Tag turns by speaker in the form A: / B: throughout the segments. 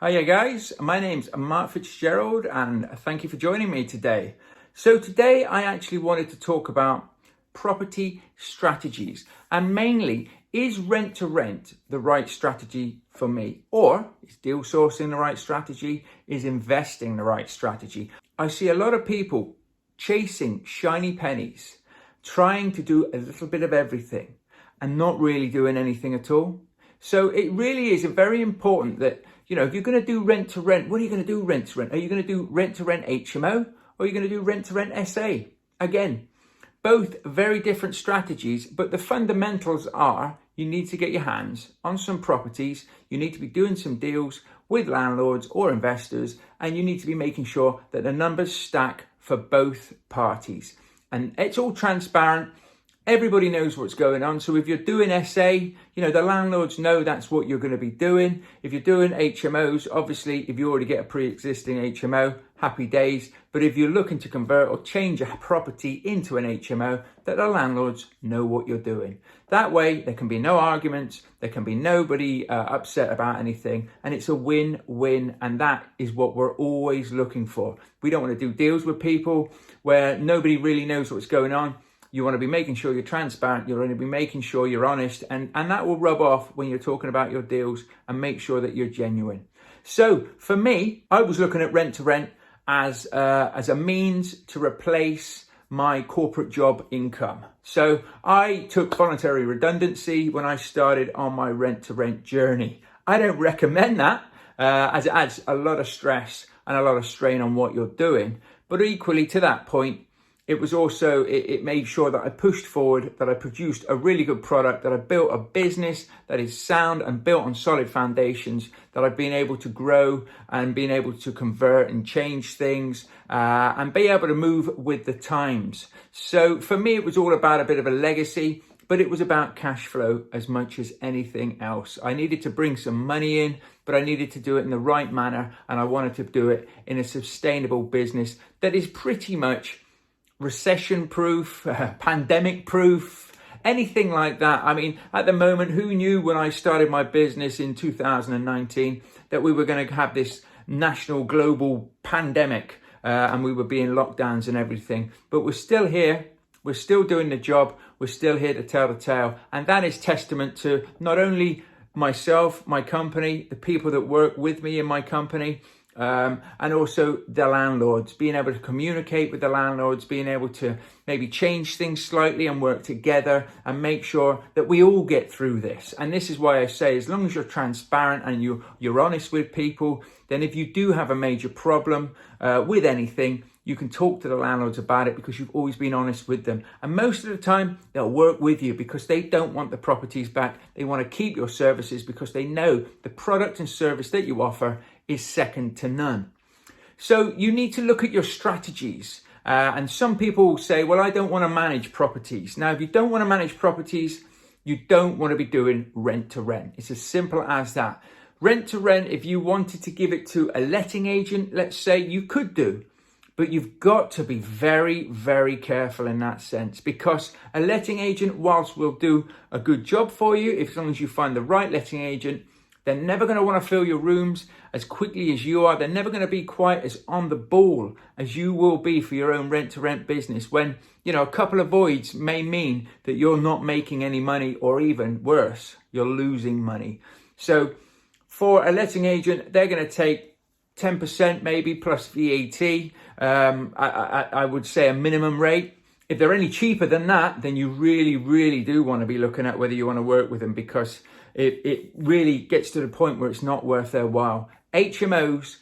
A: Hiya guys, my name's Mark Fitzgerald and thank you for joining me today. So today I actually wanted to talk about property strategies and mainly, is rent to rent the right strategy for me? Or is deal sourcing the right strategy? Is investing the right strategy? I see a lot of people chasing shiny pennies, trying to do a little bit of everything and not really doing anything at all. So it really is very important that, if you're going to do rent to rent, what are you going to do rent to rent? Are you going to do rent to rent HMO or are you going to do rent to rent SA? Again, both very different strategies, but the fundamentals are you need to get your hands on some properties, you need to be doing some deals with landlords or investors, and you need to be making sure that the numbers stack for both parties. And it's all transparent. Everybody knows what's going on. So if you're doing SA, the landlords know that's what you're going to be doing. If you're doing HMOs, obviously, if you already get a pre-existing HMO, happy days. But if you're looking to convert or change a property into an HMO, that the landlords know what you're doing. That way, there can be no arguments. There can be nobody upset about anything. And it's a win-win. And that is what we're always looking for. We don't want to do deals with people where nobody really knows what's going on. You want to be making sure you're transparent, you're going to be making sure you're honest, and that will rub off when you're talking about your deals, and make sure that you're genuine. So for me, I was looking at rent to rent as a means to replace my corporate job income. So I took voluntary redundancy when I started on my rent to rent journey. I don't recommend that as it adds a lot of stress and a lot of strain on what you're doing. But equally to that point, it was also, it made sure that I pushed forward, that I produced a really good product, that I built a business that is sound and built on solid foundations, that I've been able to grow and been able to convert and change things and be able to move with the times. So for me, it was all about a bit of a legacy, but it was about cash flow as much as anything else. I needed to bring some money in, but I needed to do it in the right manner. And I wanted to do it in a sustainable business that is pretty much recession proof, pandemic proof, anything like that. I mean, at the moment, who knew when I started my business in 2019 that we were going to have this national global pandemic and we would be in lockdowns and everything. But we're still here. We're still doing the job. We're still here to tell the tale. And that is testament to not only myself, my company, the people that work with me in my company, and also the landlords, being able to communicate with the landlords, being able to maybe change things slightly and work together and make sure that we all get through this. And this is why I say, as long as you're transparent and you're honest with people, then if you do have a major problem with anything, you can talk to the landlords about it because you've always been honest with them. And most of the time, they'll work with you because they don't want the properties back. They want to keep your services because they know the product and service that you offer is second to none. So you need to look at your strategies. And some people say, well, I don't want to manage properties. Now, if you don't want to manage properties, you don't want to be doing rent to rent. It's as simple as that. Rent to rent, if you wanted to give it to a letting agent, let's say, you could do. But you've got to be very, very careful in that sense, because a letting agent, whilst will do a good job for you, as long as you find the right letting agent, they're never going to want to fill your rooms as quickly as you are. They're never going to be quite as on the ball as you will be for your own rent-to-rent business when, a couple of voids may mean that you're not making any money, or even worse, you're losing money. So for a letting agent, they're going to take 10% maybe plus VAT. I would say a minimum rate. If they're any cheaper than that, then you really, really do want to be looking at whether you want to work with them, because it really gets to the point where it's not worth their while. HMOs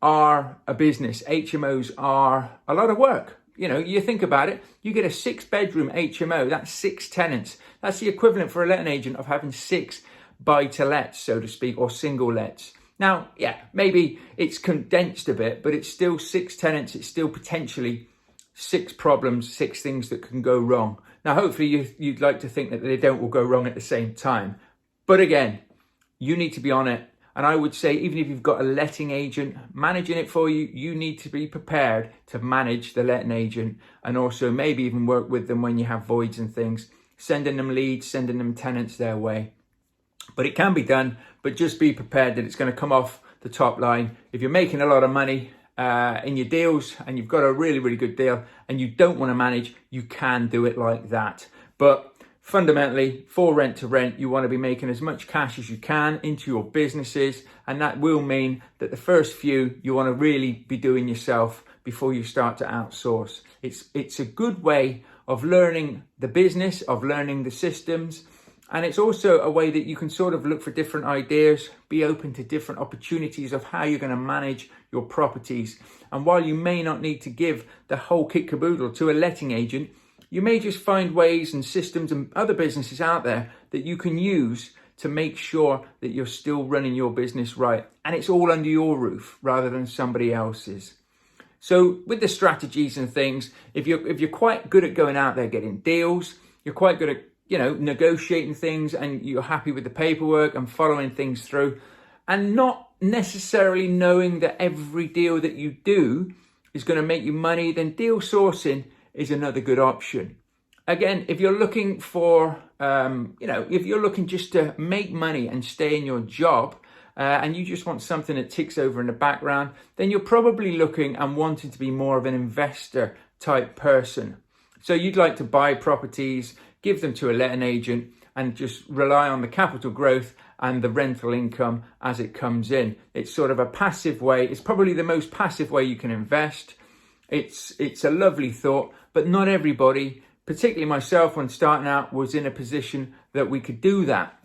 A: are a business. HMOs are a lot of work. You think about it, you get a 6-bedroom HMO, that's 6 tenants. That's the equivalent for a letting agent of having 6 buy-to-lets, so to speak, or single lets. Now, yeah, maybe it's condensed a bit, but it's still 6 tenants. It's still potentially 6 problems, 6 things that can go wrong. Now, hopefully you'd like to think that they don't all go wrong at the same time. But again, you need to be on it. And I would say, even if you've got a letting agent managing it for you, you need to be prepared to manage the letting agent, and also maybe even work with them when you have voids and things, sending them leads, sending them tenants their way. But it can be done, but just be prepared that it's going to come off the top line. If you're making a lot of money in your deals and you've got a really, really good deal and you don't want to manage, you can do it like that. But fundamentally, for rent to rent, you want to be making as much cash as you can into your businesses, and that will mean that the first few you want to really be doing yourself before you start to outsource. It's a good way of learning the business, of learning the systems, and it's also a way that you can sort of look for different ideas, be open to different opportunities of how you're going to manage your properties. And while you may not need to give the whole kit caboodle to a letting agent, you may just find ways and systems and other businesses out there that you can use to make sure that you're still running your business right. And it's all under your roof rather than somebody else's. So with the strategies and things, if you're quite good at going out there getting deals, you're quite good at negotiating things, and you're happy with the paperwork and following things through, and not necessarily knowing that every deal that you do is going to make you money, then deal sourcing is another good option. Again, if you're looking for, if you're looking just to make money and stay in your job, and you just want something that ticks over in the background, then you're probably looking and wanting to be more of an investor type person. So you'd like to buy properties, give them to a letting agent, and just rely on the capital growth and the rental income as it comes in. It's sort of a passive way. It's probably the most passive way you can invest. It's a lovely thought, but not everybody, particularly myself when starting out, was in a position that we could do that.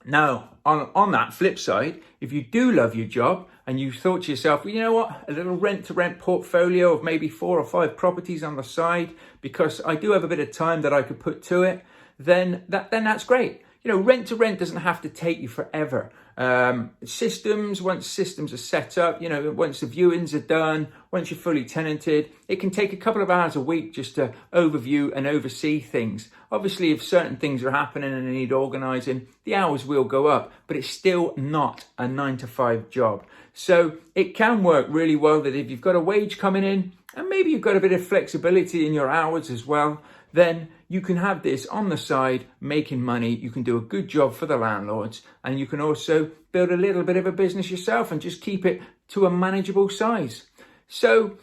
A: Now, on that flip side, if you do love your job and you thought to yourself, well, you know what, a little rent-to-rent portfolio of maybe 4 or 5 properties on the side, because I do have a bit of time that I could put to it, then that's great. Rent-to-rent doesn't have to take you forever. Once systems are set up, once the viewings are done, once you're fully tenanted, it can take a couple of hours a week just to overview and oversee things. Obviously, if certain things are happening and they need organising, the hours will go up, but it's still not a 9-to-5 job. So it can work really well that if you've got a wage coming in and maybe you've got a bit of flexibility in your hours as well, then you can have this on the side making money. You can do a good job for the landlords, and you can also build a little bit of a business yourself and just keep it to a manageable size. So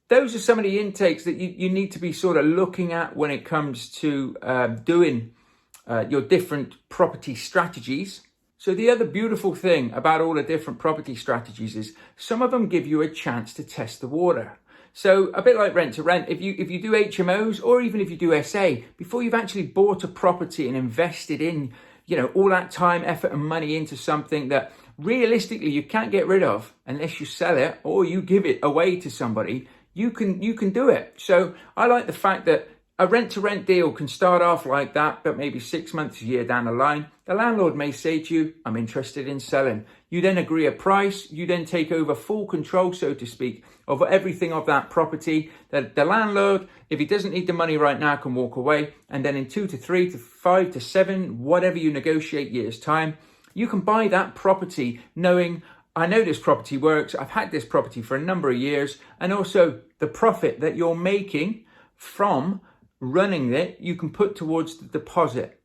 A: those are some of the intakes that you need to be sort of looking at when it comes to doing your different property strategies. So the other beautiful thing about all the different property strategies is some of them give you a chance to test the water. So a bit like rent to rent, if you do HMOs, or even if you do SA, before you've actually bought a property and invested in, all that time, effort and money into something that realistically you can't get rid of unless you sell it or you give it away to somebody, you can do it. So I like the fact that a rent to rent deal can start off like that, but maybe 6 months, a year down the line, the landlord may say to you, I'm interested in selling. You then agree a price. You then take over full control, so to speak, of everything of that property. The landlord, if he doesn't need the money right now, can walk away. And then in 2 to 3 to 5 to 7, whatever you negotiate years time, you can buy that property knowing, I know this property works. I've had this property for a number of years. And also the profit that you're making from running it, you can put towards the deposit.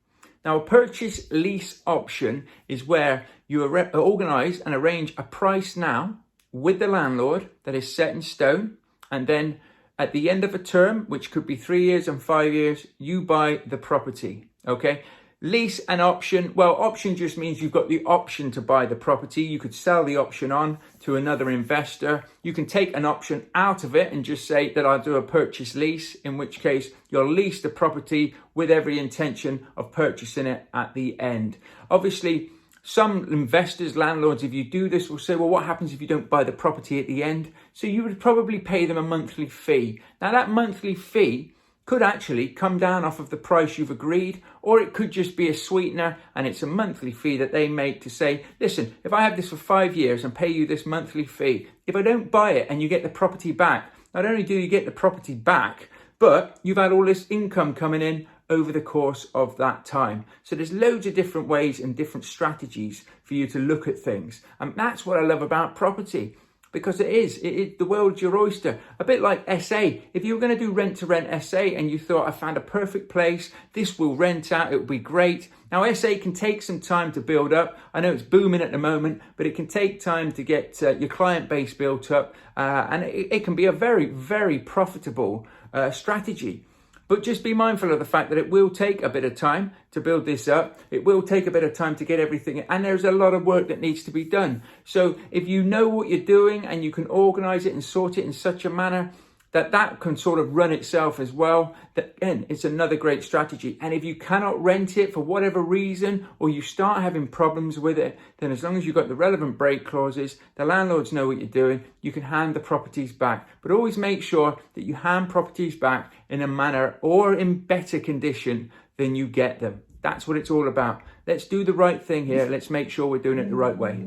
A: Now, a purchase lease option is where you organise and arrange a price now with the landlord that is set in stone, and then at the end of a term, which could be 3 years and 5 years, you buy the property. Okay. Lease and option. Well, option just means you've got the option to buy the property. You could sell the option on to another investor. You can take an option out of it and just say that I'll do a purchase lease, in which case you'll lease the property with every intention of purchasing it at the end. Obviously, some investors, landlords, if you do this, will say, well, what happens if you don't buy the property at the end? So you would probably pay them a monthly fee. Now, that monthly fee could actually come down off of the price you've agreed, or it could just be a sweetener, and it's a monthly fee that they make to say, listen, if I have this for 5 years and pay you this monthly fee, if I don't buy it and you get the property back, not only do you get the property back, but you've had all this income coming in over the course of that time. So there's loads of different ways and different strategies for you to look at things. And that's what I love about property. because the world's your oyster. A bit like SA. If you were going to do rent to rent SA and you thought, I found a perfect place, this will rent out, it will be great. Now SA can take some time to build up. I know it's booming at the moment, but it can take time to get your client base built up, and it can be a very, very profitable strategy. But just be mindful of the fact that it will take a bit of time to build this up. It will take a bit of time to get everything, and there's a lot of work that needs to be done. So if you know what you're doing and you can organize it and sort it in such a manner that can sort of run itself as well, that again, it's another great strategy. And if you cannot rent it for whatever reason, or you start having problems with it, then as long as you've got the relevant break clauses, the landlords know what you're doing, you can hand the properties back. But always make sure that you hand properties back in a manner or in better condition than you get them. That's what it's all about. Let's do the right thing here. Let's make sure we're doing it the right way.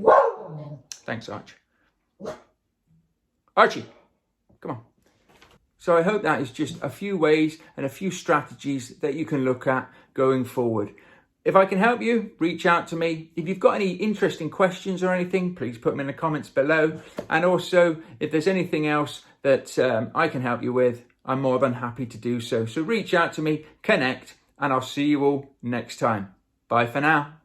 A: Thanks, Arch. Archie, come on. So I hope that is just a few ways and a few strategies that you can look at going forward. If I can help you, reach out to me. If you've got any interesting questions or anything, please put them in the comments below. And also, if there's anything else that I can help you with, I'm more than happy to do so. So reach out to me, connect, and I'll see you all next time. Bye for now.